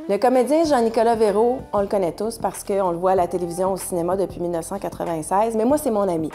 Le comédien Jean-Nicolas Véraud, on le connaît tous parce qu'on le voit à la télévision, au cinéma depuis 1996, mais moi, c'est mon ami.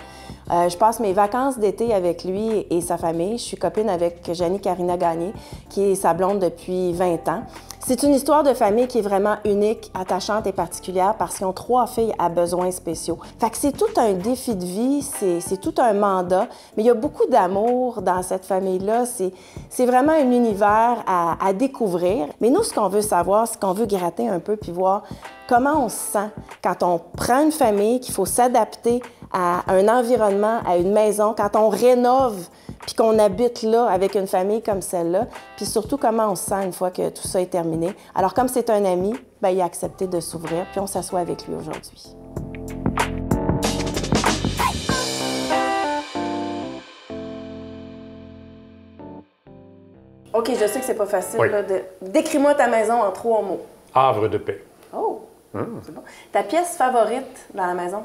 Je passe mes vacances d'été avec lui et sa famille. Je suis copine avec Janie Karina Gagné, qui est sa blonde depuis 20 ans. C'est une histoire de famille qui est vraiment unique, attachante et particulière parce qu'ils ont 3 filles à besoins spéciaux. Fait que c'est tout un défi de vie, c'est tout un mandat, mais il y a beaucoup d'amour dans cette famille-là. C'est vraiment un univers à découvrir. Mais nous, ce qu'on veut savoir, c'est qu'on veut gratter un peu puis voir comment on se sent quand on prend une famille, qu'il faut s'adapter à un environnement, à une maison, quand on rénove puis qu'on habite là avec une famille comme celle-là, puis surtout comment on se sent une fois que tout ça est terminé. Alors comme c'est un ami, bien, il a accepté de s'ouvrir, puis on s'assoit avec lui aujourd'hui. OK, je sais que c'est pas facile. Oui. Là, décris-moi ta maison en 3 mots. Havre de paix. Oh, c'est bon. Ta pièce favorite dans la maison?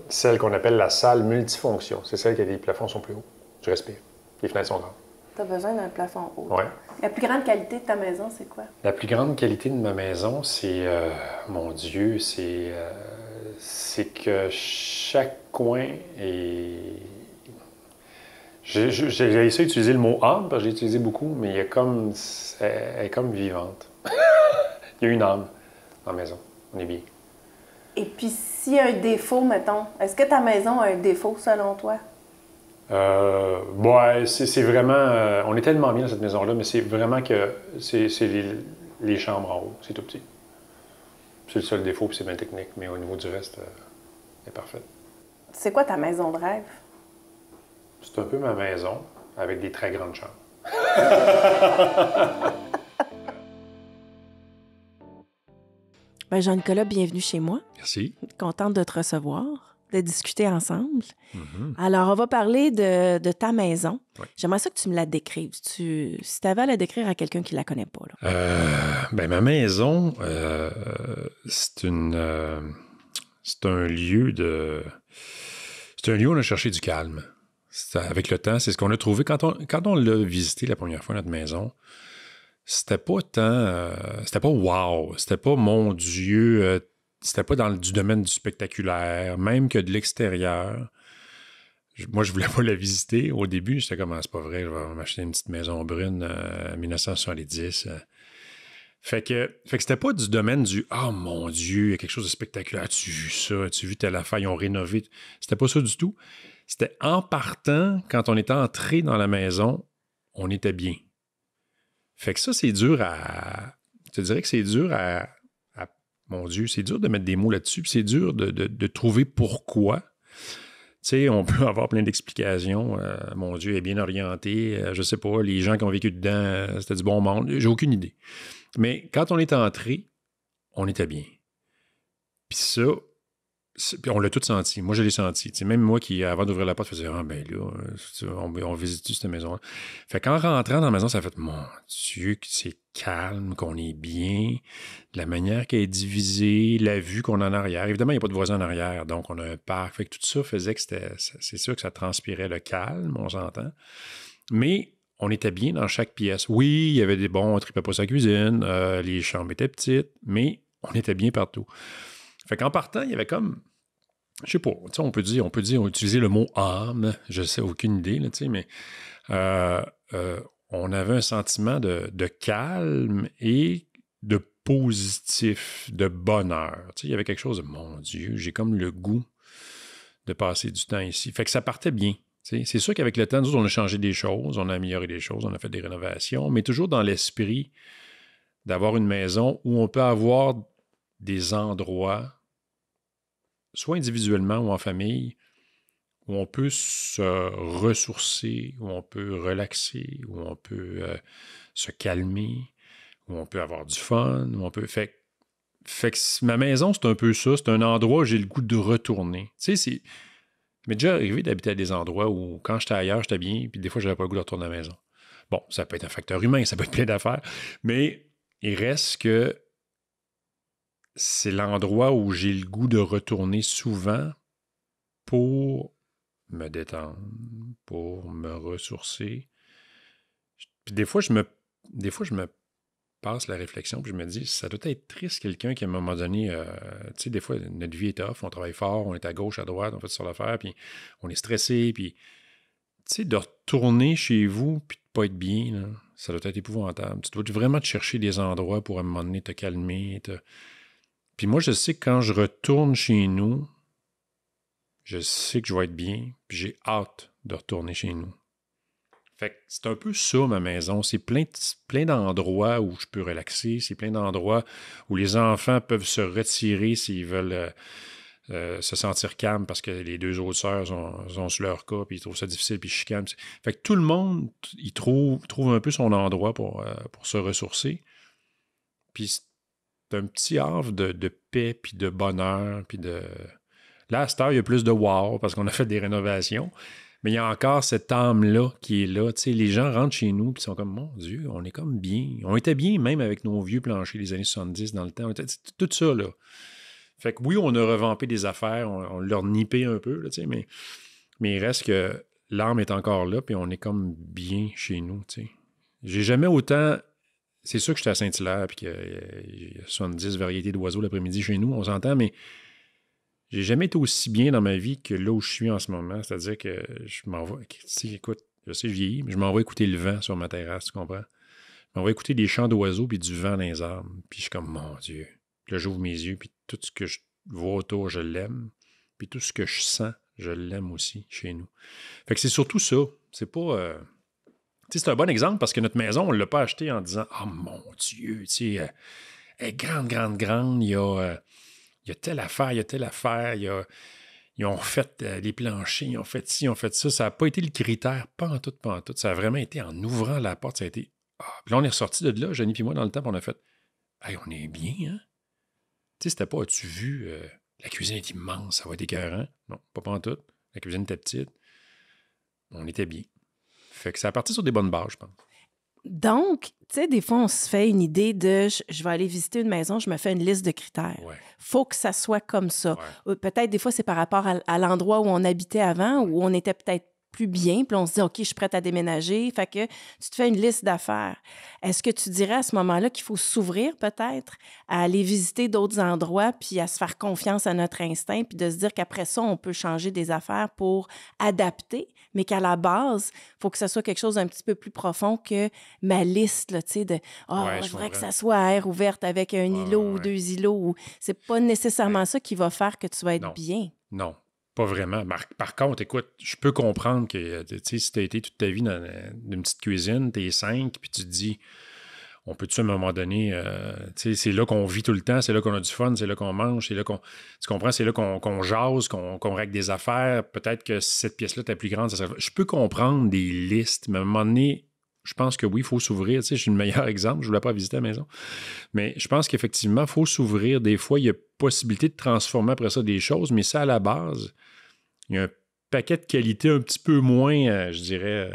Celle qu'on appelle la salle multifonction. C'est celle qui a les plafonds sont plus hauts. Tu respires. Les fenêtres sont grandes. Tu as besoin d'un plafond haut. Oui. La plus grande qualité de ta maison, c'est quoi? La plus grande qualité de ma maison, c'est, mon Dieu, c'est que chaque coin est... J'ai essayé d'utiliser le mot âme, parce que j'ai utilisé beaucoup, mais elle est comme vivante. Il y a une âme dans la maison. On est bien. Et puis, s'il y a un défaut, mettons, est-ce que ta maison a un défaut selon toi? Ouais, c'est vraiment... on est tellement bien dans cette maison-là, mais c'est vraiment que c'est les chambres en haut. C'est tout petit. C'est le seul défaut, puis c'est bien technique. Mais au niveau du reste, elle est parfaite. C'est quoi ta maison de rêve? C'est un peu ma maison, avec des très grandes chambres. Ben Jean-Nicolas, bienvenue chez moi. Merci. Contente de te recevoir, de discuter ensemble. Alors, on va parler de ta maison. Oui. J'aimerais ça que tu me la décrives. Si tu avais à la décrire à quelqu'un qui ne la connaît pas. Là. Ben, ma maison, c'est un lieu de... C'est un lieu où on a cherché du calme. Avec le temps, c'est ce qu'on a trouvé. Quand on l'a visité la première fois, notre maison, c'était pas tant... c'était pas wow, c'était pas mon Dieu, c'était pas dans du domaine du spectaculaire, même que de l'extérieur. Moi, je voulais pas la visiter. Au début, j'étais comme, c'est pas vrai, je vais m'acheter une petite maison brune en 1970. Fait que c'était pas du domaine du « Oh mon Dieu, il y a quelque chose de spectaculaire, as-tu vu ça? As-tu vu telle affaire? Ils ont rénové. » C'était pas ça du tout. C'était en partant, quand on était entré dans la maison, on était bien. Fait que ça, c'est dur à... Je te dirais que c'est dur à mon Dieu, c'est dur de mettre des mots là-dessus, puis c'est dur de trouver pourquoi. Tu sais, on peut avoir plein d'explications. Mon Dieu, elle est bien orientée. Je sais pas, les gens qui ont vécu dedans, c'était du bon monde. J'ai aucune idée. Mais quand on est entré, on était bien. Puis ça, puis on l'a tout senti. Moi, je l'ai senti. T'sais, même moi qui, avant d'ouvrir la porte, faisais « Ah, ben là, on visite cette maison-là. » Fait qu'en rentrant dans la maison, ça fait « Mon Dieu, que c'est calme, qu'on est bien. » La manière qu'elle est divisée, la vue qu'on a en arrière. Évidemment, il n'y a pas de voisin en arrière, donc on a un parc. Fait que tout ça faisait que c'est sûr que ça transpirait le calme, on s'entend. Mais on était bien dans chaque pièce. Oui, il y avait des bons, on tripait pas sa cuisine, les chambres étaient petites, mais on était bien partout. Fait qu'en partant, il y avait comme... Je sais pas, on peut utiliser le mot âme, je sais, aucune idée, là, mais on avait un sentiment de calme et de positif, de bonheur. Il y avait quelque chose de, mon Dieu, j'ai comme le goût de passer du temps ici. Fait que ça partait bien. C'est sûr qu'avec le temps, nous, on a changé des choses, on a amélioré des choses, on a fait des rénovations, mais toujours dans l'esprit d'avoir une maison où on peut avoir des endroits, soit individuellement ou en famille, où on peut se ressourcer, où on peut relaxer, où on peut se calmer, où on peut avoir du fun, où on peut... Fait que ma maison, c'est un peu ça. C'est un endroit où j'ai le goût de retourner. Tu sais, c'est... Il m'est déjà arrivé d'habiter à des endroits où, quand j'étais ailleurs, j'étais bien, puis des fois, j'avais pas le goût de retourner à la maison. Bon, ça peut être un facteur humain, ça peut être plein d'affaires, mais il reste que c'est l'endroit où j'ai le goût de retourner souvent pour me détendre, pour me ressourcer. Puis des fois, je me passe la réflexion, puis je me dis, ça doit être triste, quelqu'un qui, à un moment donné, tu sais, des fois, notre vie est tough, on travaille fort, on est à gauche, à droite, on fait sur l'affaire, puis on est stressé, puis, tu sais, de retourner chez vous, puis de pas être bien, là, ça doit être épouvantable. Tu dois vraiment te chercher des endroits pour, à un moment donné, te calmer. Puis moi, je sais que quand je retourne chez nous, je sais que je vais être bien, puis j'ai hâte de retourner chez nous. Fait que c'est un peu ça, ma maison. C'est plein d'endroits où je peux relaxer. C'est plein d'endroits où les enfants peuvent se retirer s'ils veulent se sentir calmes parce que les deux autres sœurs sont sur leur cas puis ils trouvent ça difficile puis ils chicanent. Fait que tout le monde, il trouve un peu son endroit pour se ressourcer. Puis c'est un petit havre de paix puis de bonheur puis de... Là, à cette heure, il y a plus de wow parce qu'on a fait des rénovations. Mais il y a encore cette âme-là qui est là. Tu sais, les gens rentrent chez nous et sont comme, mon Dieu, on est comme bien. On était bien même avec nos vieux planchers des années 70 dans le temps. Tout ça, là. Fait que oui, on a revampé des affaires, on l'a nippé un peu, là, tu sais, mais il reste que l'âme est encore là puis on est comme bien chez nous, tu sais. J'ai jamais autant... C'est sûr que j'étais à Saint-Hilaire puis qu'il y a 70 variétés d'oiseaux l'après-midi chez nous, on s'entend, mais j'ai jamais été aussi bien dans ma vie que là où je suis en ce moment. C'est-à-dire que je m'en vais... Tu sais, écoute, je sais, je vieillis, mais je m'en vais écouter le vent sur ma terrasse, tu comprends? Je m'en vais écouter des chants d'oiseaux puis du vent dans les arbres. Puis je suis comme, mon Dieu. Puis là, j'ouvre mes yeux, puis tout ce que je vois autour, je l'aime. Puis tout ce que je sens, je l'aime aussi chez nous. Fait que c'est surtout ça. C'est pas... Tu sais, c'est un bon exemple parce que notre maison, on ne l'a pas acheté en disant, oh mon Dieu, tu sais, elle est grande, grande, grande, il y a telle affaire, il y a telle affaire, ils ont fait les planchers, ils ont fait ci, ils ont fait ça. Ça n'a pas été le critère, pas en tout, pas en tout. Ça a vraiment été en ouvrant la porte, ça a été... Ah. Puis là, on est ressorti de là, Jenny et moi, dans le temps, puis on a fait, hey, on est bien, hein? Tu sais, c'était pas, as-tu vu, la cuisine est immense, ça va être écœurant. Non, pas en tout. La cuisine était petite. On était bien. Fait que ça a parti sur des bonnes bases, je pense. Donc, tu sais, des fois, on se fait une idée de je vais aller visiter une maison, je me fais une liste de critères. Ouais. Faut que ça soit comme ça. Ouais. Peut-être des fois, c'est par rapport à l'endroit où on habitait avant, où on était peut-être plus bien, puis on se dit, OK, je suis prête à déménager. Fait que tu te fais une liste d'affaires. Est-ce que tu dirais à ce moment-là qu'il faut s'ouvrir peut-être à aller visiter d'autres endroits, puis à se faire confiance à notre instinct, puis de se dire qu'après ça, on peut changer des affaires pour adapter, mais qu'à la base, il faut que ça soit quelque chose d'un petit peu plus profond que ma liste, là, tu sais, de « Ah, Ouais, je je voudrais que comprends. ça soit à air ouverte avec un îlot ou ouais. 2 îlots. » C'est pas nécessairement ça qui va faire que tu vas être Non. bien. Non, pas vraiment. Par contre, écoute, je peux comprendre que, tu sais, si tu as été toute ta vie dans une petite cuisine, t'es 5, puis tu te dis, on peut-tu à un moment donné, tu sais, c'est là qu'on vit tout le temps, c'est là qu'on a du fun, c'est là qu'on mange, c'est là qu'on, tu comprends, c'est là qu'on jase, qu'on règle des affaires. Peut-être que si cette pièce-là est plus grande, ça serait... Je peux comprendre des listes, mais à un moment donné, je pense que oui, il faut s'ouvrir. Tu sais, je suis le meilleur exemple, je ne voulais pas visiter la maison. Mais je pense qu'effectivement, il faut s'ouvrir. Des fois, il y a possibilité de transformer après ça des choses, mais ça, à la base, il y a un paquet de qualités un petit peu moins, je dirais,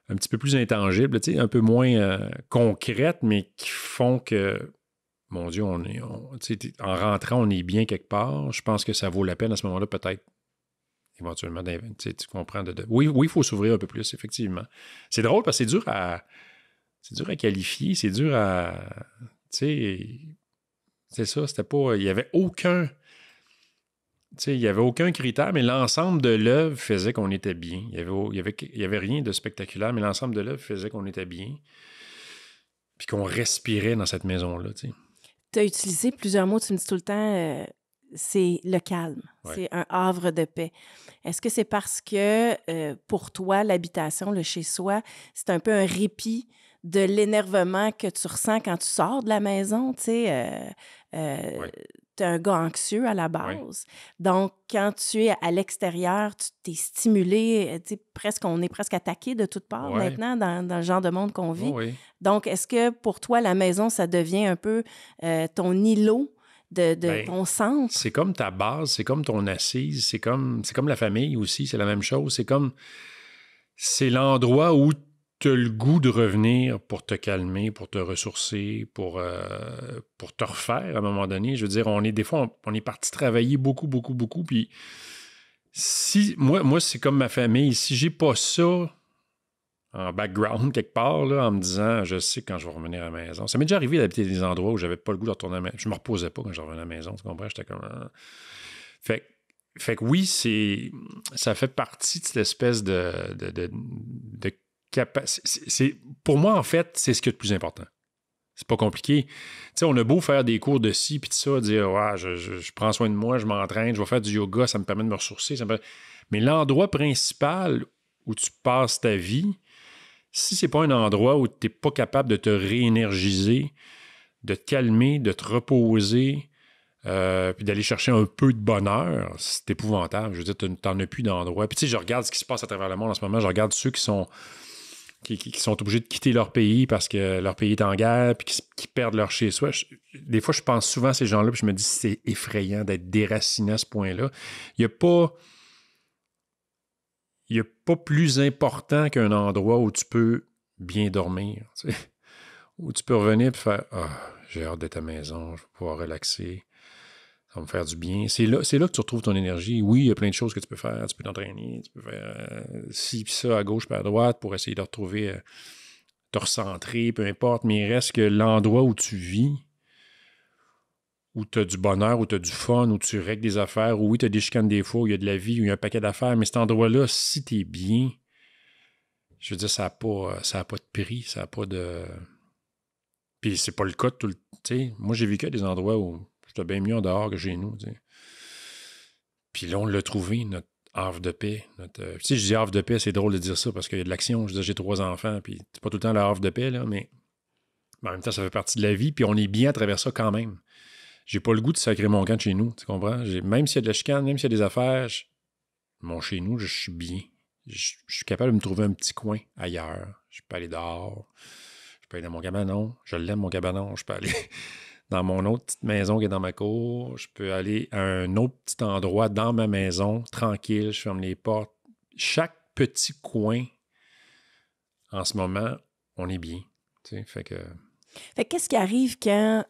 un petit peu plus intangibles, tu sais, un peu moins concrètes, mais qui font que, mon Dieu, tu sais, en rentrant, on est bien quelque part. Je pense que ça vaut la peine à ce moment-là, peut-être, éventuellement, tu comprends. Oui, il faut s'ouvrir un peu plus, effectivement. C'est drôle parce que c'est dur à qualifier, c'est dur à... Tu sais, c'est ça, c'était pas... Il n'y avait aucun... Tu sais, il n'y avait aucun critère, mais l'ensemble de l'œuvre faisait qu'on était bien. Il y avait rien de spectaculaire, mais l'ensemble de l'œuvre faisait qu'on était bien. Puis qu'on respirait dans cette maison-là, tu sais. Tu as utilisé plusieurs mots, tu me dis tout le temps, c'est le calme. Ouais. C'est un havre de paix. Est-ce que c'est parce que pour toi, l'habitation, le chez-soi, c'est un peu un répit de l'énervement que tu ressens quand tu sors de la maison, tu sais? Ouais. Tu es un gars anxieux à la base. Ouais. Donc, quand tu es à l'extérieur, tu t'es stimulé, tu sais, on est presque attaqué de toutes parts Ouais. maintenant dans le genre de monde qu'on vit. Oh oui. Donc, est-ce que pour toi, la maison, ça devient un peu ton îlot de ton centre? C'est comme ta base, c'est comme ton assise, c'est comme la famille aussi, c'est la même chose. C'est l'endroit où tu as le goût de revenir pour te calmer, pour te ressourcer, pour te refaire à un moment donné. Je veux dire, des fois, on est parti travailler beaucoup, beaucoup, beaucoup, puis moi, c'est comme ma famille. Si j'ai pas ça en background quelque part, là, en me disant, je sais quand je vais revenir à la maison. Ça m'est déjà arrivé d'habiter des endroits où j'avais pas le goût de retourner à la maison. Je me reposais pas quand je revenais à la maison, tu comprends? J'étais comme... Fait que oui, ça fait partie de cette espèce de capacité. Pour moi, en fait, c'est ce qui est le plus important. C'est pas compliqué. Tu sais, on a beau faire des cours de ci puis de ça, dire, ouais, je prends soin de moi, je m'entraîne, je vais faire du yoga, ça me permet de me ressourcer. Mais l'endroit principal où tu passes ta vie, si c'est pas un endroit où tu n'es pas capable de te réénergiser, de te calmer, de te reposer, puis d'aller chercher un peu de bonheur, c'est épouvantable. Je veux dire, tu n'en as plus d'endroit. Puis tu sais, je regarde ce qui se passe à travers le monde en ce moment, je regarde ceux qui sont obligés de quitter leur pays parce que leur pays est en guerre puis qui perdent leur chez-soi. Des fois, je pense souvent à ces gens-là puis je me dis c'est effrayant d'être déraciné à ce point-là. Il n'y a pas plus important qu'un endroit où tu peux bien dormir, tu sais, où tu peux revenir et faire « Ah, j'ai hâte d'être à la maison, je vais pouvoir relaxer, ça va me faire du bien. » C'est là que tu retrouves ton énergie. Oui, il y a plein de choses que tu peux faire. Tu peux t'entraîner, tu peux faire ci puis ça, à gauche puis à droite pour essayer de retrouver, te recentrer, peu importe. Mais il reste que l'endroit où tu vis, où tu as du bonheur, où tu as du fun, où tu règles des affaires, où oui, tu as des chicanes des fois, où il y a de la vie, où il y a un paquet d'affaires. Mais cet endroit-là, si tu es bien, je veux dire, ça n'a pas de prix, ça n'a pas de... Puis c'est pas le cas de tout le... Tu sais, moi, j'ai vécu à des endroits où c'était bien mieux en dehors que chez nous, tu sais. Puis là, on l'a trouvé, notre havre de paix. Tu sais, je dis havre de paix, c'est drôle de dire ça parce qu'il y a de l'action. Je dis, j'ai 3 enfants, puis c'est pas tout le temps le havre de paix, là, mais en même temps, ça fait partie de la vie, puis on est bien à travers ça quand même. J'ai pas le goût de sacrer mon camp de chez nous, tu comprends? Même s'il y a de la chicane, même s'il y a des affaires, mon chez nous, je suis bien. Je suis capable de me trouver un petit coin ailleurs. Je peux aller dehors. Je peux aller dans mon cabanon. Je l'aime, mon cabanon. Je peux aller dans mon autre petite maison qui est dans ma cour. Je peux aller à un autre petit endroit dans ma maison, tranquille. Je ferme les portes. Chaque petit coin, en ce moment, on est bien. Tu sais, fait que qu'est-ce qui arrive quand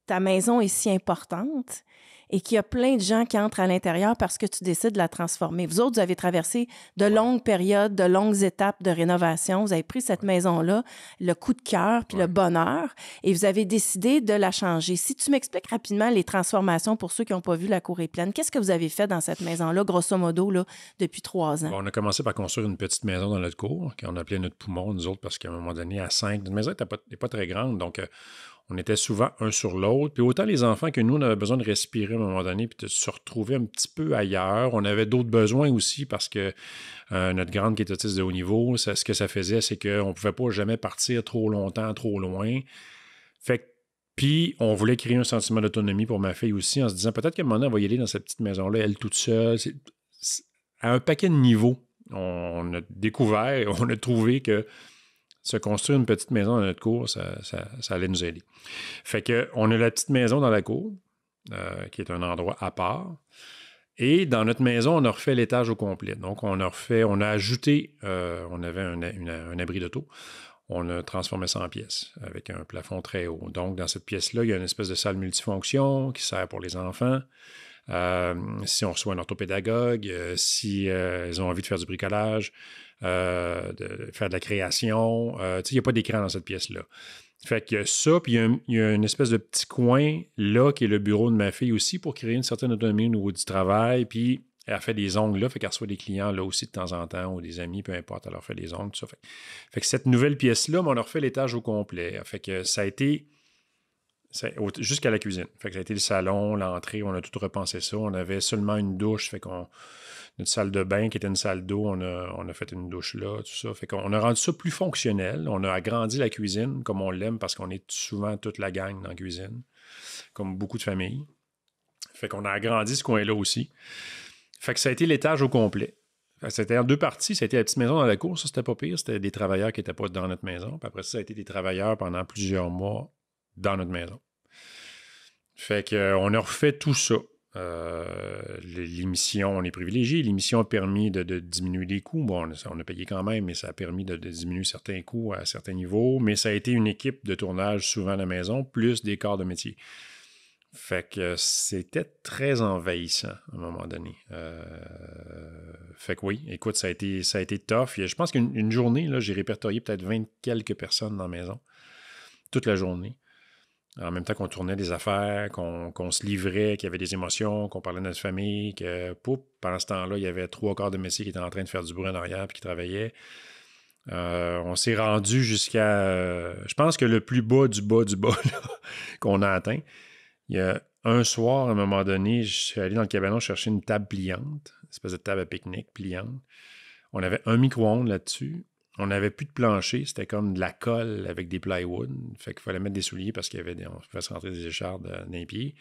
ta maison est si importante et qu'il y a plein de gens qui entrent à l'intérieur parce que tu décides de la transformer? Vous autres, vous avez traversé de longues périodes, de longues étapes de rénovation. Vous avez pris cette maison-là, le coup de cœur puis le bonheur, et vous avez décidé de la changer. Si tu m'expliques rapidement les transformations pour ceux qui n'ont pas vu La Cour est pleine, qu'est-ce que vous avez fait dans cette maison-là, grosso modo, là, depuis 3 ans? Bon, on a commencé par construire une petite maison dans notre cour, qu'on appelait notre poumon, nous autres, parce qu'à un moment donné, à 5, notre maison n'est pas très grande, donc on était souvent un sur l'autre. Puis autant les enfants que nous, on avait besoin de respirer à un moment donné puis de se retrouver un petit peu ailleurs. On avait d'autres besoins aussi parce que notre grande qui est autiste de haut niveau, ce que ça faisait, c'est qu'on ne pouvait pas jamais partir trop longtemps, trop loin. Puis on voulait créer un sentiment d'autonomie pour ma fille aussi en se disant peut-être qu'à un moment donné, on va y aller dans cette petite maison-là, elle toute seule. À un paquet de niveaux, on a découvert, on a trouvé que se construire une petite maison dans notre cour, ça allait nous aider. Fait que on a la petite maison dans la cour, qui est un endroit à part. Et dans notre maison, on a refait l'étage au complet. Donc, on a ajouté, on avait un abri d'auto. On a transformé ça en pièces avec un plafond très haut. Donc, dans cette pièce-là, il y a une espèce de salle multifonction qui sert pour les enfants. Si on reçoit un orthopédagogue, si ils ont envie de faire du bricolage, de faire de la création, il n'y a pas d'écran dans cette pièce-là. Fait que ça, puis il y a une espèce de petit coin là qui est le bureau de ma fille aussi pour créer une certaine autonomie au niveau du travail, puis elle fait des ongles là, fait qu'elle reçoit des clients là aussi de temps en temps ou des amis, peu importe, elle leur fait des ongles, tout ça. Fait que cette nouvelle pièce-là, on a refait l'étage au complet. Fait que ça a été jusqu'à la cuisine. Fait que ça a été le salon, l'entrée, on a tout repensé ça. On avait seulement une douche, fait qu'on notre salle de bain qui était une salle d'eau, on a fait une douche là, tout ça. Fait qu'on a rendu ça plus fonctionnel. On a agrandi la cuisine comme on l'aime parce qu'on est souvent toute la gang dans la cuisine, comme beaucoup de familles. Fait qu'on a agrandi ce coin-là aussi. Fait que ça a été l'étage au complet. C'était en 2 parties. Ça a été la petite maison dans la cour, ça c'était pas pire. C'était des travailleurs qui n'étaient pas dans notre maison. Puis après ça a été des travailleurs pendant plusieurs mois dans notre maison. Fait qu'on a refait tout ça. L'émission, on est privilégié. L'émission a permis de diminuer les coûts. Bon, on a payé quand même, mais ça a permis de diminuer certains coûts à certains niveaux. Mais ça a été une équipe de tournage souvent à la maison, plus des corps de métier. Fait que c'était très envahissant à un moment donné. Fait que oui, écoute, ça a été tough. Je pense qu'une journée, là, j'ai répertorié peut-être 20 quelques personnes dans la maison, toute la journée. En même temps qu'on tournait des affaires, qu'on se livrait, qu'il y avait des émotions, qu'on parlait de notre famille, que pendant ce temps-là, il y avait 3/4 de Messi qui étaient en train de faire du bruit en arrière puis qui travaillaient. On s'est rendu jusqu'à... je pense que le plus bas du bas du bas là, qu'on a atteint. Il y a un soir, à un moment donné, je suis allé dans le cabanon chercher une table pliante, une espèce de table à pique-nique pliante. On avait un micro-ondes là-dessus. On n'avait plus de plancher, c'était comme de la colle avec des plywood. Fait qu'il fallait mettre des souliers parce qu'il y avait on pouvait se rentrer des échardes dans les pieds.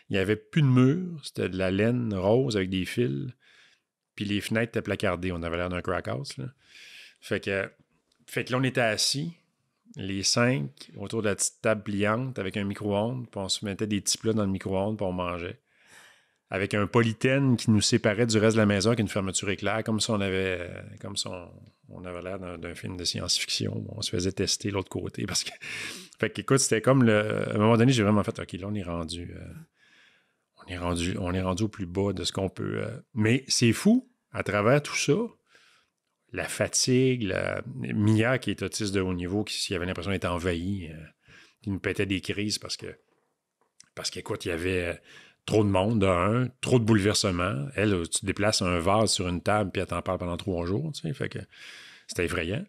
Il n'y avait plus de mur, c'était de la laine rose avec des fils. Puis les fenêtres étaient placardées. On avait l'air d'un crack house, là. Fait que là, on était assis, les 5, autour de la petite table pliante avec un micro-ondes, puis on se mettait des petits plats dans le micro-ondes, puis on mangeait. Avec un polythène qui nous séparait du reste de la maison avec une fermeture éclair, comme si on avait l'air d'un film de science-fiction. On se faisait tester l'autre côté. Parce que, fait qu'écoute, c'était comme à un moment donné, j'ai vraiment fait, OK, là, on est rendu au plus bas de ce qu'on peut. Mais c'est fou, à travers tout ça, la fatigue, Mia, qui est autiste de haut niveau, qui avait l'impression d'être envahie, qui nous pétait des crises parce qu'écoute, il y avait trop de monde, trop de bouleversements. Elle, tu déplaces un vase sur une table puis elle t'en parle pendant 3 jours, tu sais, fait que c'était effrayant.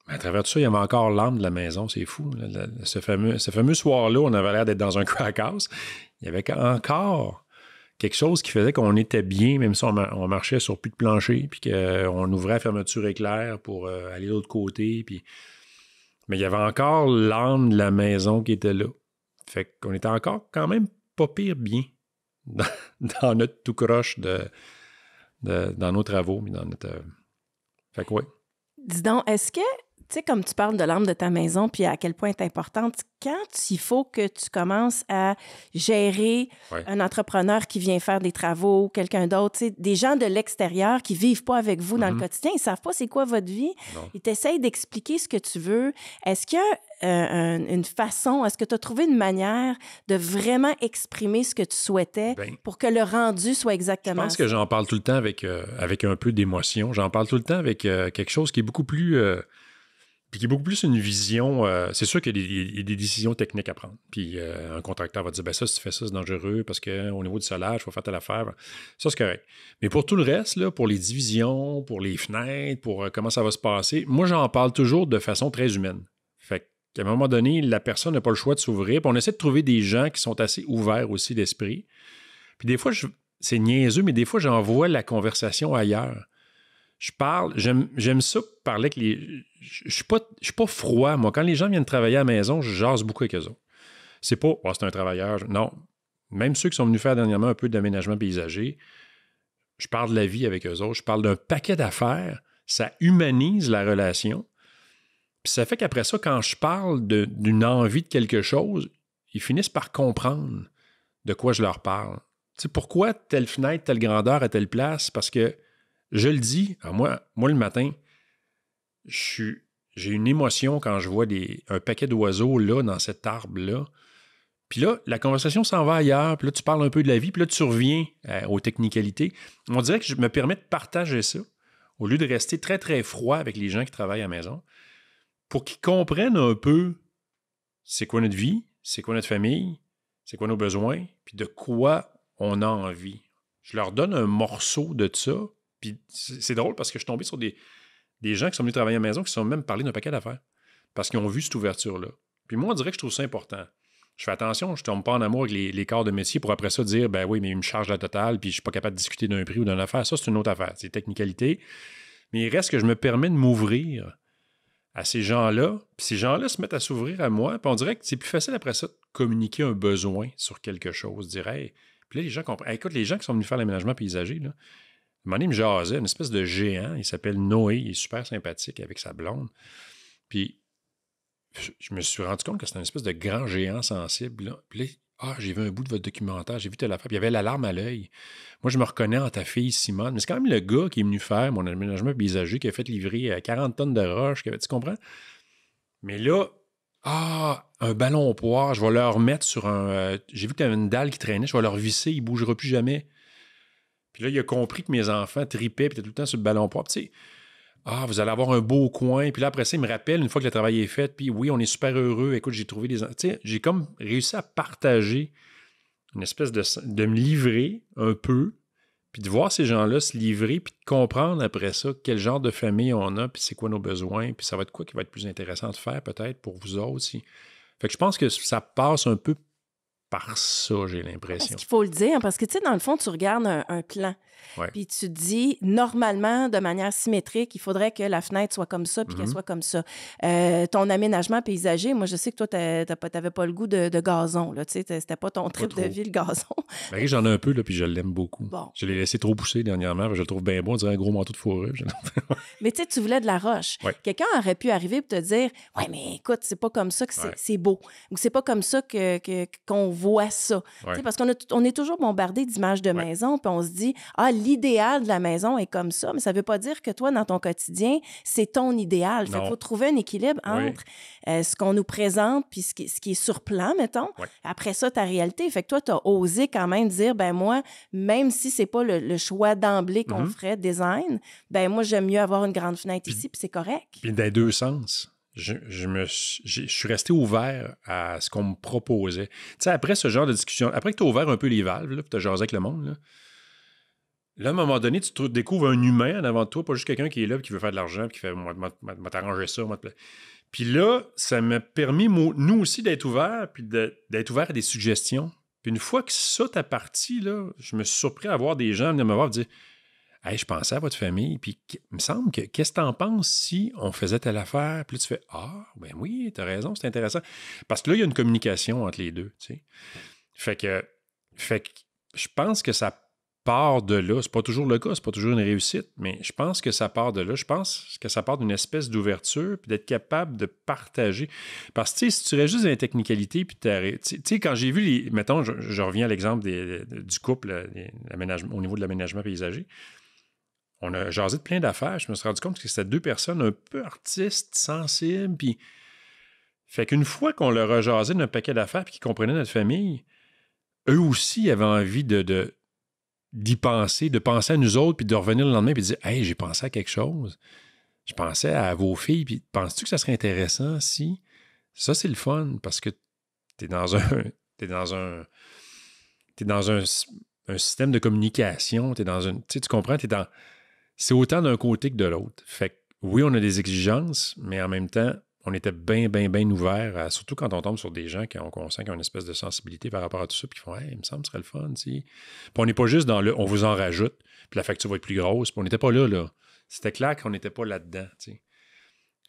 Mais à travers tout ça, il y avait encore l'âme de la maison, c'est fou. Ce fameux soir-là, on avait l'air d'être dans un crack house. Il y avait encore quelque chose qui faisait qu'on était bien, même si on marchait sur plus de plancher, puis qu'on ouvrait la fermeture éclair pour aller de l'autre côté. Mais il y avait encore l'âme de la maison qui était là. Fait qu'on était encore quand même pas pire bien dans notre tout croche dans nos travaux. Mais dans notre... Fait que oui. Dis donc, est-ce que, tu sais, comme tu parles de l'âme de ta maison, puis à quel point elle est importante, quand il faut que tu commences à gérer un entrepreneur qui vient faire des travaux, quelqu'un d'autre, tu sais, des gens de l'extérieur qui vivent pas avec vous dans le quotidien, ils savent pas c'est quoi votre vie, ils t'essayent d'expliquer ce que tu veux. Est-ce qu'il y a une façon, est-ce que tu as trouvé une manière de vraiment exprimer ce que tu souhaitais pour que le rendu soit exactement ça? Je pense que j'en parle tout le temps avec un peu d'émotion. J'en parle tout le temps avec quelque chose qui est beaucoup plus... une vision. C'est sûr qu'il y a des décisions techniques à prendre. Puis un contracteur va dire, ça, si tu fais ça, c'est dangereux parce qu'au niveau du solage, il faut faire telle affaire. Ça, c'est correct. Mais pour tout le reste, là, pour les divisions, pour les fenêtres, pour comment ça va se passer, moi, j'en parle toujours de façon très humaine. Fait qu'à un moment donné, la personne n'a pas le choix de s'ouvrir. Puis on essaie de trouver des gens qui sont assez ouverts aussi d'esprit. Puis des fois, c'est niaiseux, mais des fois, j'envoie la conversation ailleurs. Je parle, j'aime ça parler avec les... Je suis pas froid, moi. Quand les gens viennent travailler à la maison, je jase beaucoup avec eux autres. C'est pas, c'est un travailleur. Non. Même ceux qui sont venus faire dernièrement un peu d'aménagement paysager, je parle de la vie avec eux autres. Je parle d'un paquet d'affaires. Ça humanise la relation. Puis ça fait qu'après ça, quand je parle d'une envie de quelque chose, ils finissent par comprendre de quoi je leur parle. Tu sais, pourquoi telle fenêtre, telle grandeur à telle place? Parce que je le dis, moi le matin, j'ai une émotion quand je vois un paquet d'oiseaux là, dans cet arbre-là. Puis là, la conversation s'en va ailleurs. Puis là, tu parles un peu de la vie. Puis là, tu reviens aux technicalités. On dirait que je me permets de partager ça au lieu de rester très, très froid avec les gens qui travaillent à la maison pour qu'ils comprennent un peu c'est quoi notre vie, c'est quoi notre famille, c'est quoi nos besoins, puis de quoi on a envie. Je leur donne un morceau de ça. Puis c'est drôle parce que je suis tombé sur des gens qui sont venus travailler à la maison qui se sont même parlé d'un paquet d'affaires parce qu'ils ont vu cette ouverture-là. Puis moi, on dirait que je trouve ça important. Je fais attention, je ne tombe pas en amour avec les corps de métier pour après ça dire, oui, mais ils me chargent la totale puis je ne suis pas capable de discuter d'un prix ou d'une affaire. Ça, c'est une autre affaire. C'est technicalité. Mais il reste que je me permets de m'ouvrir à ces gens-là. Puis ces gens-là se mettent à s'ouvrir à moi. Puis on dirait que c'est plus facile après ça de communiquer un besoin sur quelque chose. Dire, hey. Puis là, les gens comprennent. Hey, écoute, les gens qui sont venus faire l'aménagement paysager, là, un moment donné, il me jasait, une espèce de géant. Il s'appelle Noé. Il est super sympathique avec sa blonde. Puis, je me suis rendu compte que c'était une espèce de grand géant sensible. Là. Puis là, j'ai vu un bout de votre documentaire. J'ai vu telle affaire. Puis il y avait la larme à l'œil. Moi, je me reconnais en ta fille, Simone. Mais c'est quand même le gars qui est venu faire mon aménagement paysager, qui a fait livrer 40 tonnes de roches. Tu comprends? Mais là, Ah, un ballon au poire, je vais le remettre sur un... j'ai vu qu'il y avait une dalle qui traînait, je vais le revisser, il ne bougera plus jamais. Puis là, il a compris que mes enfants tripaient, puis étaient tout le temps sur le ballon au poire. Tu sais, vous allez avoir un beau coin. Puis là, après ça, il me rappelle, une fois que le travail est fait, puis oui, on est super heureux. Écoute, j'ai trouvé des... Tu sais, j'ai comme réussi à partager une espèce de me livrer un peu, puis de voir ces gens-là se livrer, puis de comprendre après ça quel genre de famille on a, puis c'est quoi nos besoins, puis ça va être quoi qui va être plus intéressant de faire peut-être pour vous autres aussi. Fait que je pense que ça passe un peu par ça, j'ai l'impression. Est-ce qu'il faut le dire? Parce que, tu sais, dans le fond, tu regardes un plan. Ouais. Puis tu te dis, normalement, de manière symétrique, il faudrait que la fenêtre soit comme ça, puis qu'elle soit comme ça. Ton aménagement paysager, moi, je sais que toi, t'avais pas le goût de gazon, là, tu sais, c'était pas ton trip de vie, le gazon. Ben, j'en ai un peu, là, puis je l'aime beaucoup. Bon. Je l'ai laissé trop pousser dernièrement, je le trouve bien bon, on dirait un gros manteau de fourrure. Mais tu sais, tu voulais de la roche. Ouais. Quelqu'un aurait pu arriver et te dire, « Ouais, mais écoute, c'est pas comme ça que c'est beau. » Ou « C'est pas comme ça qu'on voit ça. Ouais. » Parce qu'on est toujours bombardé d'images de maisons, puis on se dit, « Ah, l'idéal de la maison est comme ça. » Mais ça veut pas dire que toi, dans ton quotidien, c'est ton idéal. Fait qu'il faut trouver un équilibre entre ce qu'on nous présente puis ce qui est sur plan, mettons. Ouais. Après ça, ta réalité. Fait que toi, tu as osé quand même dire, ben moi, même si c'est pas le choix d'emblée qu'on ferait, design, ben moi, j'aime mieux avoir une grande fenêtre ici, puis c'est correct. Puis dans les deux sens. Je suis resté ouvert à ce qu'on me proposait. Tu sais, après ce genre de discussion, après que tu as ouvert un peu les valves, puis tu as jasé avec le monde, là, à un moment donné, tu découvres un humain en avant de toi, pas juste quelqu'un qui est là et qui veut faire de l'argent, puis qui fait « moi t'arranger ça, moi te plaît. » Puis là, ça m'a permis, nous aussi, d'être ouverts, puis d'être ouverts à des suggestions. Puis une fois que ça t'a parti, là, je me suis surpris à voir des gens venir me voir et dire « Hey, je pensais à votre famille, puis il me semble que, qu'est-ce que t'en penses si on faisait telle affaire? » Puis là, tu fais « Ah, ben oui, t'as raison, c'est intéressant. » Parce que là, il y a une communication entre les deux, tu sais. Fait que je pense que ça part de là. C'est pas toujours le cas, c'est pas toujours une réussite, mais je pense que ça part de là. Je pense que ça part d'une espèce d'ouverture, puis d'être capable de partager. Parce que, tu sais, si tu restes juste dans les technicalités, puis tu sais, quand j'ai vu mettons, je reviens à l'exemple du couple, au niveau de l'aménagement paysager, on a jasé de plein d'affaires. Je me suis rendu compte que c'était deux personnes un peu artistes, sensibles, puis fait qu'une fois qu'on leur a jasé d'un paquet d'affaires, puis qu'ils comprenaient notre famille, eux aussi avaient envie d'y penser, de penser à nous autres, puis de revenir le lendemain, puis de dire « Hey, j'ai pensé à quelque chose. Je pensais à vos filles, puis penses-tu que ça serait intéressant si... » Ça, c'est le fun, parce que t'es dans un système de communication, tu comprends, c'est autant d'un côté que de l'autre. Fait que oui, on a des exigences, mais en même temps, on était bien, bien, bien ouverts, surtout quand on tombe sur des gens qu'on sent qui ont une espèce de sensibilité par rapport à tout ça, puis qui font « Hey, il me semble que ce serait le fun, tu sais. » Puis on n'est pas juste dans on vous en rajoute, puis la facture va être plus grosse, puis on n'était pas là. C'était clair qu'on n'était pas là-dedans, tu sais.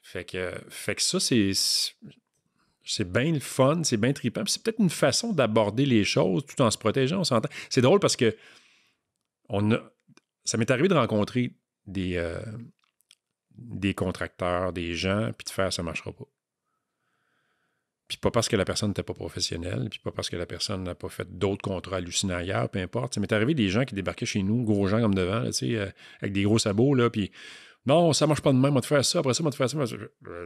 Fait que ça, c'est bien le fun, c'est bien trippant, puis c'est peut-être une façon d'aborder les choses tout en se protégeant, on s'entend. C'est drôle parce que ça m'est arrivé de rencontrer des contracteurs, des gens, puis de faire « ça ne marchera pas ». Puis pas parce que la personne n'était pas professionnelle, puis pas parce que la personne n'a pas fait d'autres contrats hallucinants ailleurs, peu importe. Ça m'est arrivé des gens qui débarquaient chez nous, gros gens comme devant, là, avec des gros sabots, là, puis non, ça marche pas de même, on va te faire ça, après ça, on va te faire ça.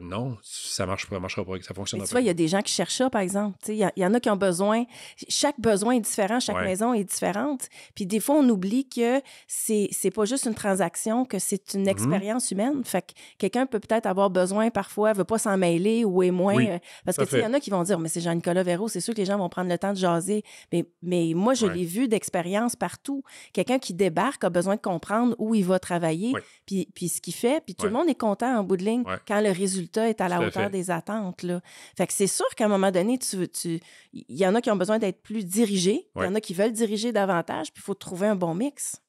Non, ça marchera pas, ça fonctionne pas. Tu vois, il y a des gens qui cherchent ça, par exemple. Il y en a qui ont besoin. Chaque besoin est différent, chaque maison est différente. Puis des fois, on oublie que c'est pas juste une transaction, que c'est une expérience humaine. Fait que quelqu'un peut peut-être avoir besoin parfois, veut pas s'en mêler ou est moins. Parce que il y en a qui vont dire, mais c'est Jean-Nicolas Véro, c'est sûr que les gens vont prendre le temps de jaser. Mais moi, je l'ai vu d'expérience partout. Quelqu'un qui débarque a besoin de comprendre où il va travailler, puis ce qu'il fait, puis tout le monde est content en bout de ligne quand le résultat est à la hauteur des attentes, là. Fait que c'est sûr qu'à un moment donné, il y en a qui ont besoin d'être plus dirigés, il y en a qui veulent diriger davantage, puis il faut trouver un bon mix.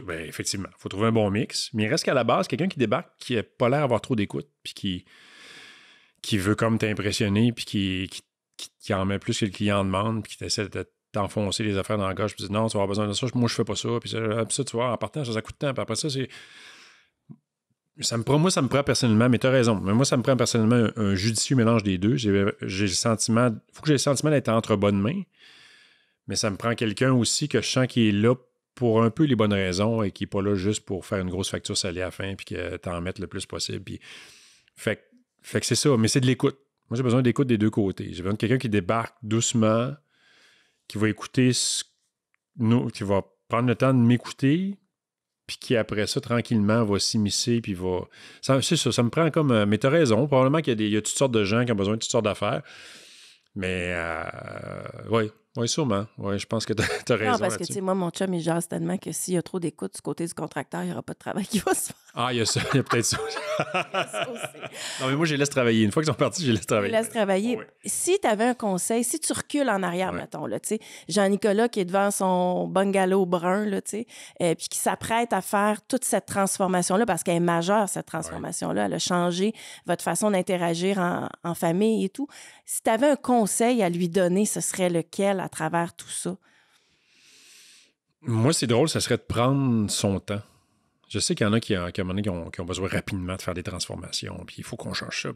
Effectivement, il faut trouver un bon mix, mais il reste qu'à la base, quelqu'un qui débarque, qui n'a pas l'air d'avoir trop d'écoute, puis qui veut comme t'impressionner, puis qui en met plus que le client demande, puis qui essaie de t'enfoncer les affaires dans la gorge, puis dit non, tu vas avoir besoin de ça, moi je fais pas ça, puis ça, tu vois, en partant, ça coûte de temps, puis après ça, c'est... Moi, ça me prend personnellement, mais tu as raison, mais moi, ça me prend personnellement un judicieux mélange des deux. J'ai le sentiment, faut que j'ai le sentiment d'être entre bonnes mains, mais ça me prend quelqu'un aussi que je sens qui est là pour un peu les bonnes raisons et qui n'est pas là juste pour faire une grosse facture salée à la fin puis que tu en mettes le plus possible. Puis... Fait que c'est ça, mais c'est de l'écoute. Moi, j'ai besoin d'écoute des deux côtés. J'ai besoin de quelqu'un qui débarque doucement, qui va écouter, qui va prendre le temps de m'écouter, puis qui, après ça, tranquillement, va s'immiscer, puis va... C'est ça, ça me prend comme... mais t'as raison, probablement qu'il y a toutes sortes de gens qui ont besoin de toutes sortes d'affaires. Mais, oui, sûrement. Oui, je pense que t'as raison. Non, parce que, tu sais, moi, mon chum, il jase tellement que s'il y a trop d'écoute du côté du contracteur, il n'y aura pas de travail qui va se faire. Ah, il y a ça, il y a peut-être ça. Ça aussi. Non, mais moi, je les laisse travailler. Une fois qu'ils sont partis, je les laisse travailler. Tu laisses travailler. Oui. Si tu avais un conseil, si tu recules en arrière, Ouais. mettons, là, tu sais, Jean-Nicolas qui est devant son bungalow brun, là, tu sais, puis qui s'apprête à faire toute cette transformation-là, parce qu'elle est majeure, cette transformation-là. Elle a changé votre façon d'interagir en famille et tout. Si tu avais un conseil à lui donner, ce serait lequel à travers tout ça? Moi, c'est drôle, ça serait de prendre son temps. Je sais qu'il y en a qui ont besoin rapidement de faire des transformations, puis il faut qu'on change ça.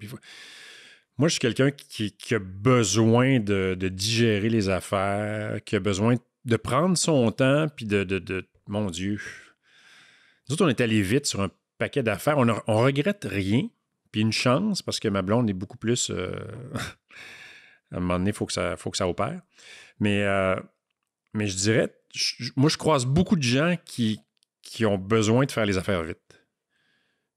Moi, je suis quelqu'un qui a besoin de digérer les affaires, qui a besoin de prendre son temps, puis mon Dieu. Nous autres, on est allés vite sur un paquet d'affaires. On regrette rien, puis une chance, parce que ma blonde est beaucoup plus... à un moment donné, il faut que ça opère. Mais je dirais, moi, je croise beaucoup de gens qui ont besoin de faire les affaires vite.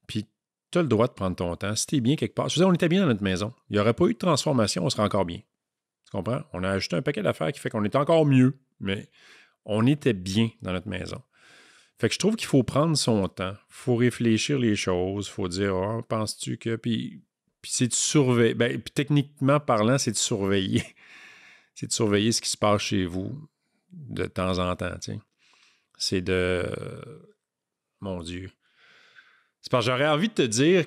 Puis, tu as le droit de prendre ton temps. Si tu es bien quelque part... Je veux dire, on était bien dans notre maison. Il n'y aurait pas eu de transformation, on serait encore bien. Tu comprends? On a ajouté un paquet d'affaires qui fait qu'on était encore mieux, mais on était bien dans notre maison. Fait que je trouve qu'il faut prendre son temps. Il faut réfléchir les choses. Il faut dire, oh, penses-tu que... Puis c'est de surveiller. Puis techniquement parlant, c'est de surveiller. C'est de surveiller ce qui se passe chez vous de temps en temps, tu sais. C'est de... Mon Dieu. C'est parce que j'aurais envie de te dire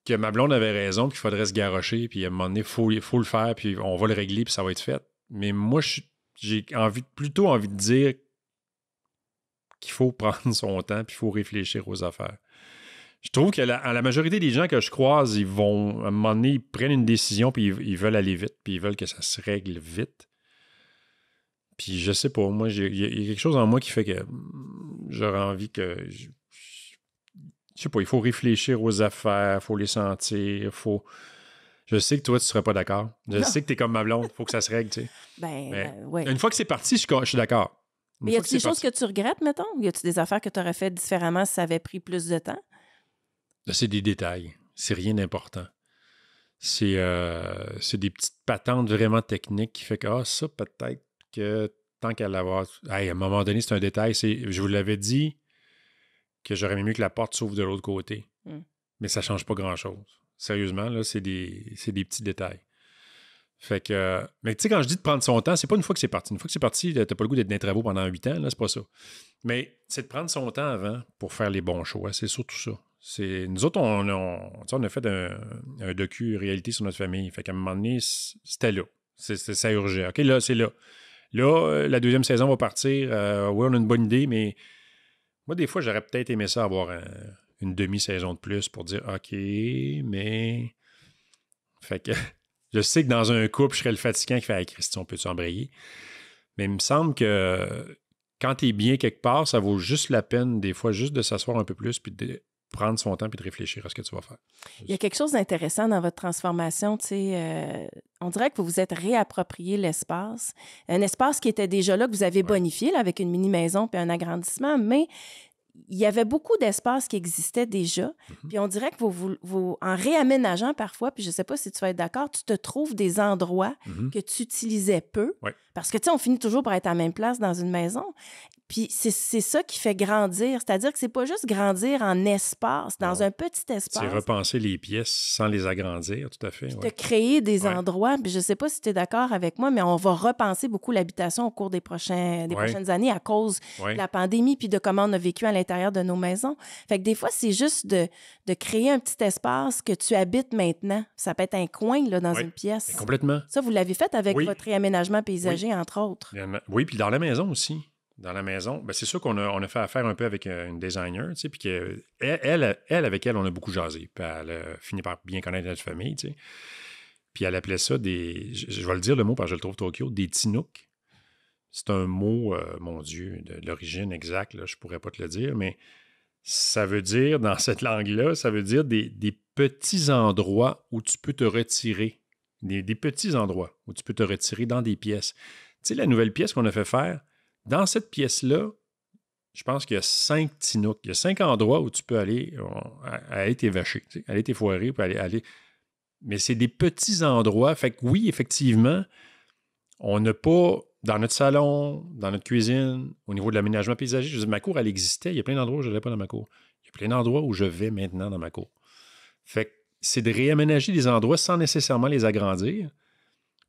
que ma blonde avait raison, puis qu'il faudrait se garrocher, puis à un moment donné, il faut le faire, puis on va le régler, puis ça va être fait. Mais moi, j'ai plutôt envie de dire qu'il faut prendre son temps, puis il faut réfléchir aux affaires. Je trouve que la majorité des gens que je croise, ils vont, à un moment donné, ils prennent une décision, puis ils veulent aller vite, puis ils veulent que ça se règle vite. Puis je sais pas, moi, il y a quelque chose en moi qui fait que j'aurais envie que... Je sais pas, il faut réfléchir aux affaires, il faut les sentir, Je sais que toi, tu serais pas d'accord. Je sais que t'es comme ma blonde, il faut que ça se règle, tu sais. Oui. Une fois que c'est parti, je suis d'accord. Mais y a-t-il des choses que tu regrettes, mettons? Y a-t-il des affaires que tu aurais fait différemment si ça avait pris plus de temps? Là, c'est des détails. C'est rien d'important. C'est des petites patentes vraiment techniques qui fait que, ça, peut-être que tant qu'à l'avoir... Hey, à un moment donné, c'est un détail. Je vous l'avais dit que j'aurais aimé mieux que la porte s'ouvre de l'autre côté. Mais ça change pas grand-chose. Sérieusement, là, c'est des petits détails. Fait que... mais tu sais, quand je dis de prendre son temps, c'est pas une fois que c'est parti. Une fois que c'est parti, t'as pas le goût d'être dans les travaux pendant 8 ans, là, c'est pas ça. Mais c'est de prendre son temps avant pour faire les bons choix. C'est surtout ça. Nous autres, on a fait un docu-réalité sur notre famille. Fait qu'à un moment donné, c'était là. Ça urgeait. OK, là, c'est là. Là, la deuxième saison va partir. Oui, on a une bonne idée, mais moi, des fois, j'aurais peut-être aimé ça avoir une demi-saison de plus pour dire OK, mais... Fait que je sais que dans un couple, je serais le fatigant qui fait hey, Christian, peux-tu embrayer? Mais il me semble que quand tu es bien quelque part, ça vaut juste la peine, des fois, juste de s'asseoir un peu plus puis de prendre son temps puis de réfléchir à ce que tu vas faire. Il y a quelque chose d'intéressant dans votre transformation, tu sais, on dirait que vous vous êtes réapproprié l'espace, un espace qui était déjà là, que vous avez bonifié là, avec une mini-maison puis un agrandissement, mais il y avait beaucoup d'espace qui existait déjà, puis on dirait que vous, en réaménageant parfois, puis je ne sais pas si tu vas être d'accord, tu te trouves des endroits que tu utilisais peu, parce que, tu sais, on finit toujours par être à la même place dans une maison, puis c'est ça qui fait grandir, c'est-à-dire que c'est pas juste grandir en espace, dans un petit espace. C'est repenser les pièces sans les agrandir, tout à fait. De créer des endroits, puis je sais pas si tu es d'accord avec moi, mais on va repenser beaucoup l'habitation au cours des prochaines années à cause de la pandémie puis de comment on a vécu à l'intérieur de nos maisons. Fait que des fois, c'est juste de créer un petit espace que tu habites maintenant. Ça peut être un coin là, dans une pièce. Mais complètement. Ça, vous l'avez fait avec votre réaménagement paysager, entre autres. Oui, puis dans la maison aussi. Dans la maison, ben c'est sûr qu'on a fait affaire un peu avec une designer, tu sais, puis elle, avec elle, on a beaucoup jasé. Puis elle a fini par bien connaître notre famille, tu sais. Puis elle appelait ça je vais le dire le mot parce que je le trouve trop cute, des tinooks. C'est un mot, mon Dieu, de l'origine exacte, là, je pourrais pas te le dire, mais ça veut dire, dans cette langue-là, ça veut dire des petits endroits où tu peux te retirer des petits endroits où tu peux te retirer dans des pièces. Tu sais, la nouvelle pièce qu'on a fait faire, dans cette pièce-là, je pense qu'il y a 5 petits nooks. Il y a 5 endroits où tu peux aller t'évacher, tu sais, aller t'effoirer, puis aller. Mais c'est des petits endroits. Fait que oui, effectivement, on n'a pas dans notre salon, dans notre cuisine, au niveau de l'aménagement paysager. Je veux dire, ma cour, elle existait. Il y a plein d'endroits où je n'allais pas dans ma cour. Il y a plein d'endroits où je vais maintenant dans ma cour. Fait que c'est de réaménager des endroits sans nécessairement les agrandir,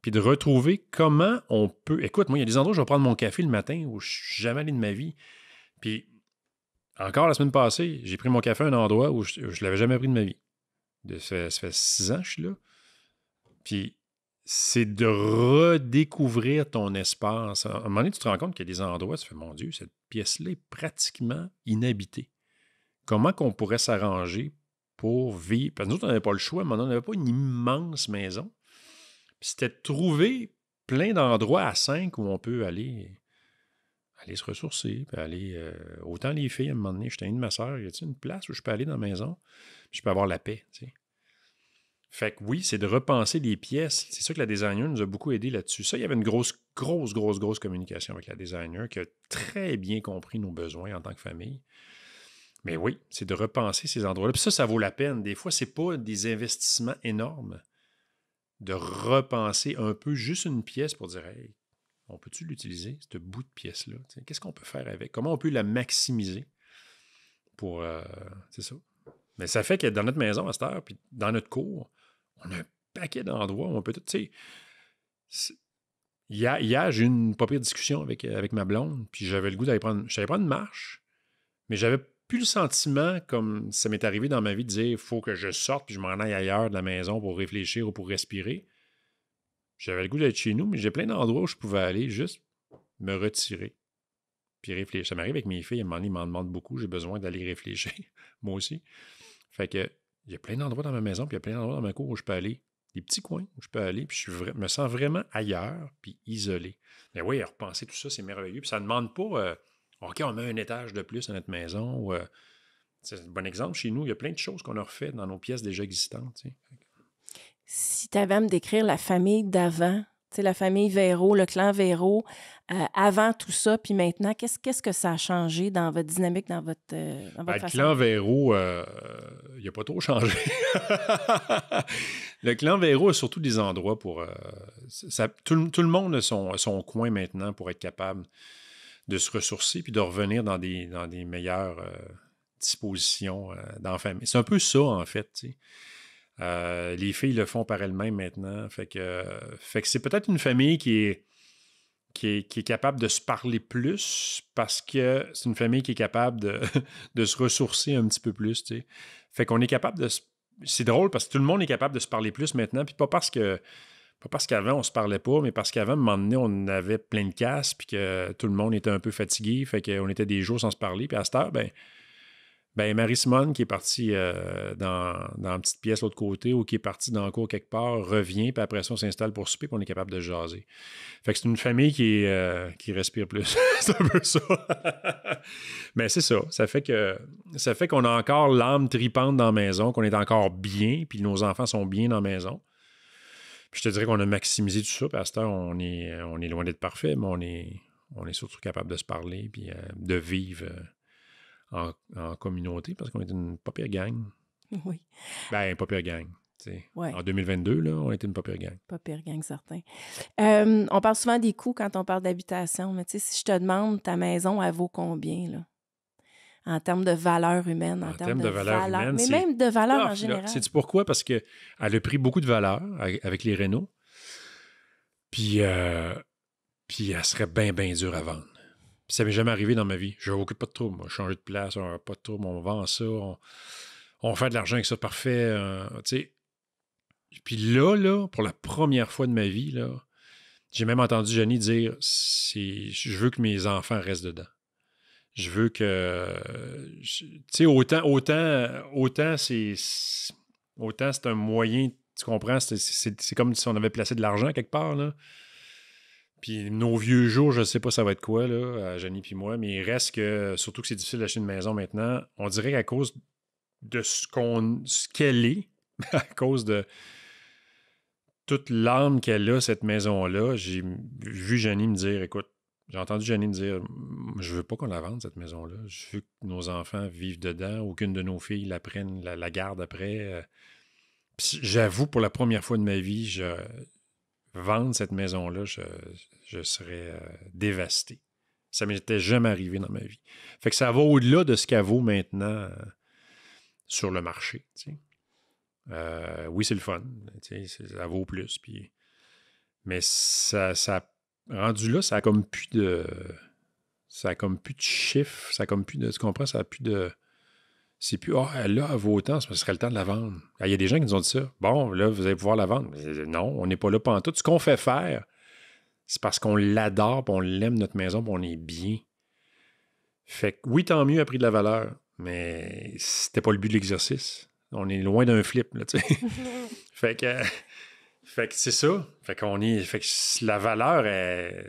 puis de retrouver comment on peut... Écoute, moi, il y a des endroits où je vais prendre mon café le matin où je ne suis jamais allé de ma vie. Puis, encore la semaine passée, j'ai pris mon café à un endroit où je ne l'avais jamais pris de ma vie. Ça fait 6 ans que je suis là. Puis, c'est de redécouvrir ton espace. À un moment donné, tu te rends compte qu'il y a des endroits, tu fais, mon Dieu, cette pièce-là est pratiquement inhabitée. Comment qu'on pourrait s'arranger pour vivre? Parce que nous autres, on n'avait pas le choix, mais on n'avait pas une immense maison. Puis c'était de trouver plein d'endroits à 5 où on peut aller se ressourcer, puis aller... autant les filles, à un moment donné, j'étais une de ma soeur, y a-t-il une place où je peux aller dans la maison, puis je peux avoir la paix, tu sais. Fait que oui, c'est de repenser les pièces. C'est sûr que la designer nous a beaucoup aidé là-dessus. Ça, il y avait une grosse communication avec la designer qui a très bien compris nos besoins en tant que famille. Mais oui, c'est de repenser ces endroits-là. Puis ça vaut la peine. Des fois, c'est pas des investissements énormes de repenser un peu juste une pièce pour dire, hey, on peut-tu l'utiliser, ce bout de pièce-là? Qu'est-ce qu'on peut faire avec? Comment on peut la maximiser pour... c'est ça. Mais ça fait que dans notre maison à cette heure, puis dans notre cour, on a un paquet d'endroits où on peut tout... Tu sais, hier, j'ai eu une pas pire discussion avec ma blonde, puis j'avais le goût d'aller prendre... J'allais prendre une marche, mais j'avais plus le sentiment, comme ça m'est arrivé dans ma vie, de dire il faut que je sorte puis je m'en aille ailleurs de la maison pour réfléchir ou pour respirer. J'avais le goût d'être chez nous, mais j'ai plein d'endroits où je pouvais aller juste me retirer puis réfléchir. Ça m'arrive avec mes filles, à un moment donné, ils m'en demandent beaucoup, j'ai besoin d'aller réfléchir, moi aussi. Fait que il y a plein d'endroits dans ma maison, puis il y a plein d'endroits dans ma cour où je peux aller. Des petits coins où je peux aller, puis me sens vraiment ailleurs, puis isolé. Mais oui, repenser tout ça, c'est merveilleux. Puis ça ne demande pas... OK, on met un étage de plus à notre maison. C'est un bon exemple. Chez nous, il y a plein de choses qu'on a refait dans nos pièces déjà existantes. Tu sais. Si tu avais à me décrire la famille d'avant, tu sais, la famille Véro, le clan Véro, avant tout ça, puis maintenant, qu'est-ce que ça a changé dans votre dynamique, dans votre façon? Le clan Véro, il n'a pas trop changé. Le clan Véro a surtout des endroits pour... tout le monde a son coin maintenant pour être capable de se ressourcer puis de revenir dans des meilleures dispositions dans la famille. C'est un peu ça, en fait, tu sais. Les filles le font par elles-mêmes maintenant. Fait que c'est peut-être une famille qui est capable de se parler plus parce que c'est une famille qui est capable de se ressourcer un petit peu plus, tu sais. Fait qu'on est capable de... C'est drôle parce que tout le monde est capable de se parler plus maintenant, puis pas parce qu'avant, on se parlait pas, mais parce qu'avant, à un moment donné, on avait plein de casse, puis que tout le monde était un peu fatigué, fait qu'on était des jours sans se parler. Puis à cette heure, ben Marie-Simone, qui est partie dans une petite pièce de l'autre côté, ou qui est partie dans le cours quelque part, revient, puis après ça, on s'installe pour souper, puis on est capable de jaser. Fait que c'est une famille qui respire plus. C'est un peu ça. Mais c'est ça. Ça fait qu'on a encore l'âme tripante dans la maison, qu'on est encore bien, puis nos enfants sont bien dans la maison. Puis je te dirais qu'on a maximisé tout ça, puis à cette heure, on est loin d'être parfait, mais on est surtout capable de se parler, puis de vivre en communauté, parce qu'on est une pas pire gang. Oui. Ben, pas pire gang. Ouais. En 2022, là, on était une pas pire gang. Pas pire gang, certain. On parle souvent des coûts quand on parle d'habitation, mais tu sais, si je te demande, ta maison, elle vaut combien, là? En termes de valeur humaine, en termes de valeur humaine, mais même de valeur en général. Sais-tu pourquoi? Parce qu'elle a pris beaucoup de valeur avec les rénaux, puis elle serait bien, bien dure à vendre. Puis ça m'est jamais arrivé dans ma vie. Je n'occupe pas de trouble. Moi, changer de place, pas de trouble, on vend ça, on fait de l'argent avec ça, parfait. Tu sais. Puis là, pour la première fois de ma vie, là, j'ai même entendu Jenny dire je veux que mes enfants restent dedans. Je veux que... Tu sais, autant c'est un moyen, tu comprends? C'est comme si on avait placé de l'argent quelque part, là. Puis nos vieux jours, je ne sais pas ça va être quoi, là, Jenny puis moi, mais il reste que, surtout que c'est difficile d'acheter une maison maintenant, on dirait qu'à cause de ce qu'elle est, à cause de toute l'âme qu'elle a, cette maison-là, j'ai vu Janie me dire, écoute, j'ai entendu Janie me dire, je veux pas qu'on la vende, cette maison-là. Je veux que nos enfants vivent dedans, aucune de nos filles la prenne, la garde après. Puis j'avoue, pour la première fois de ma vie, vendre cette maison-là, je serais dévasté. Ça m'était jamais arrivé dans ma vie. Fait que ça va au-delà de ce qu'elle vaut maintenant sur le marché. Tu sais. Oui, c'est le fun. Tu sais, ça vaut plus. Puis... Mais ça rendu là, ça a comme plus de... Ça a comme plus de chiffres. Ça a comme plus de... Tu comprends? Ça a plus de... C'est plus, elle vaut autant, ce serait le temps de la vendre. Il y a des gens qui nous ont dit ça. Bon, là, vous allez pouvoir la vendre. Mais non, on n'est pas là pantoute. Ce qu'on fait faire, c'est parce qu'on l'adore, puis on l'aime, notre maison, puis on est bien. Fait que oui, tant mieux, a pris de la valeur, mais c'était pas le but de l'exercice. On est loin d'un flip, là, tu sais. Fait que c'est ça. Fait que la valeur,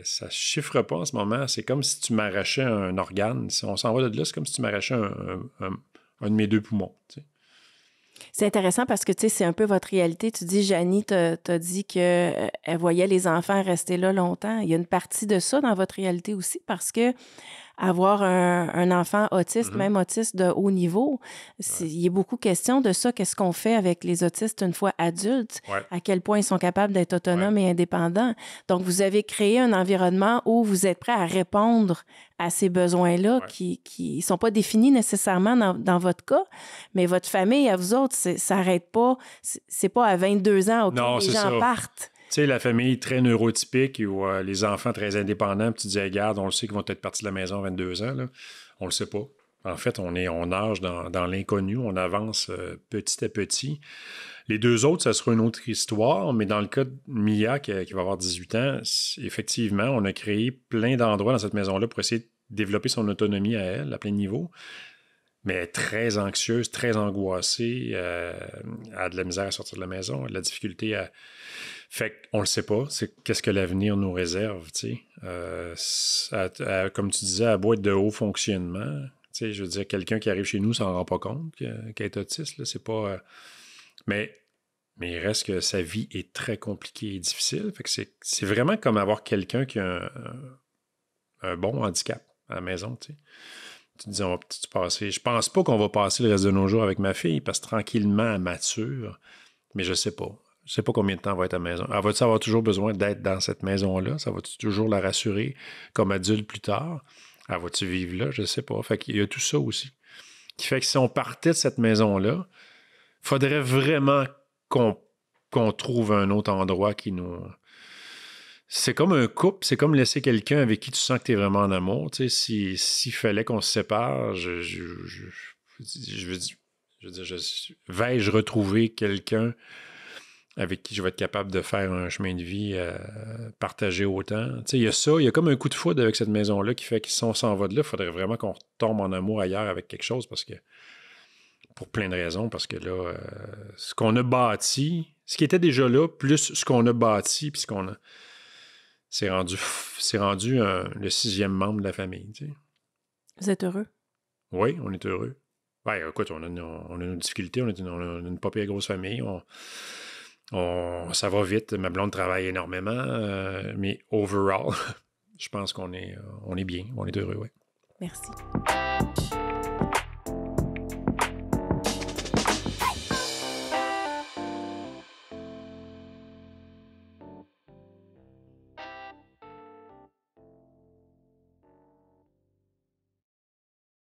ça chiffre pas en ce moment. C'est comme si tu m'arrachais un organe. Si on s'en va de là, c'est comme si tu m'arrachais un de mes 2 poumons, tu sais. C'est intéressant parce que, tu sais, c'est un peu votre réalité. Tu dis, Janie t'as dit qu'elle voyait les enfants rester là longtemps. Il y a une partie de ça dans votre réalité aussi parce que avoir un enfant autiste, même autiste de haut niveau, il y a beaucoup question de ça. Qu'est-ce qu'on fait avec les autistes une fois adultes? Ouais. À quel point ils sont capables d'être autonomes et indépendants? Donc, vous avez créé un environnement où vous êtes prêt à répondre à ces besoins-là qui sont pas définis nécessairement dans votre cas, mais votre famille, à vous autres, ça n'arrête pas. C'est pas à 22 ans, OK, non, les gens partent. Tu sais, la famille très neurotypique ou les enfants très indépendants, puis tu dis, regarde, on le sait qu'ils vont être partis de la maison à 22 ans, là. On le sait pas. En fait, on nage dans l'inconnu, on avance petit à petit. Les 2 autres, ça sera une autre histoire, mais dans le cas de Mia, qui va avoir 18 ans, effectivement, on a créé plein d'endroits dans cette maison-là pour essayer de développer son autonomie à elle, à plein niveau. Mais elle est très anxieuse, très angoissée, elle a de la misère à sortir de la maison, elle a de la difficulté à... Fait qu'on le sait pas, c'est qu'est-ce que l'avenir nous réserve, tu sais. Comme tu disais, à boîte de haut fonctionnement, tu sais, je veux dire, quelqu'un qui arrive chez nous s'en rend pas compte qu'elle est autiste, là, c'est pas... Mais il reste que sa vie est très compliquée et difficile, fait que c'est vraiment comme avoir quelqu'un qui a un bon handicap à la maison, tu sais. Tu te dis, on va peut-être passer... Je pense pas qu'on va passer le reste de nos jours avec ma fille, parce que tranquillement, elle mature, mais je sais pas. Je sais pas combien de temps elle va être à la maison. Elle va-tu avoir toujours besoin d'être dans cette maison-là? Ça va-tu toujours la rassurer comme adulte plus tard? Elle va-tu vivre là? Je sais pas. Fait qu'il y a tout ça aussi. Qui fait que si on partait de cette maison-là, il faudrait vraiment qu'on trouve un autre endroit qui nous... C'est comme un couple, c'est comme laisser quelqu'un avec qui tu sens que tu es vraiment en amour. Tu sais, s'il fallait qu'on se sépare, vais-je retrouver quelqu'un avec qui je vais être capable de faire un chemin de vie partagé autant. Tu sais, il y a ça, il y a comme un coup de foudre avec cette maison-là qui fait que si on s'en va de là, il faudrait vraiment qu'on retombe en amour ailleurs avec quelque chose parce que, pour plein de raisons, parce que là, ce qu'on a bâti, ce qui était déjà là, plus ce qu'on a bâti, puis ce qu'on a, c'est rendu le 6e membre de la famille, tu sais. Vous êtes heureux? Oui, on est heureux. Ben, écoute, on a nos difficultés, on a une pas pire grosse famille, ça va vite, ma blonde travaille énormément, mais overall, je pense qu'on est bien, on est heureux, oui. Merci.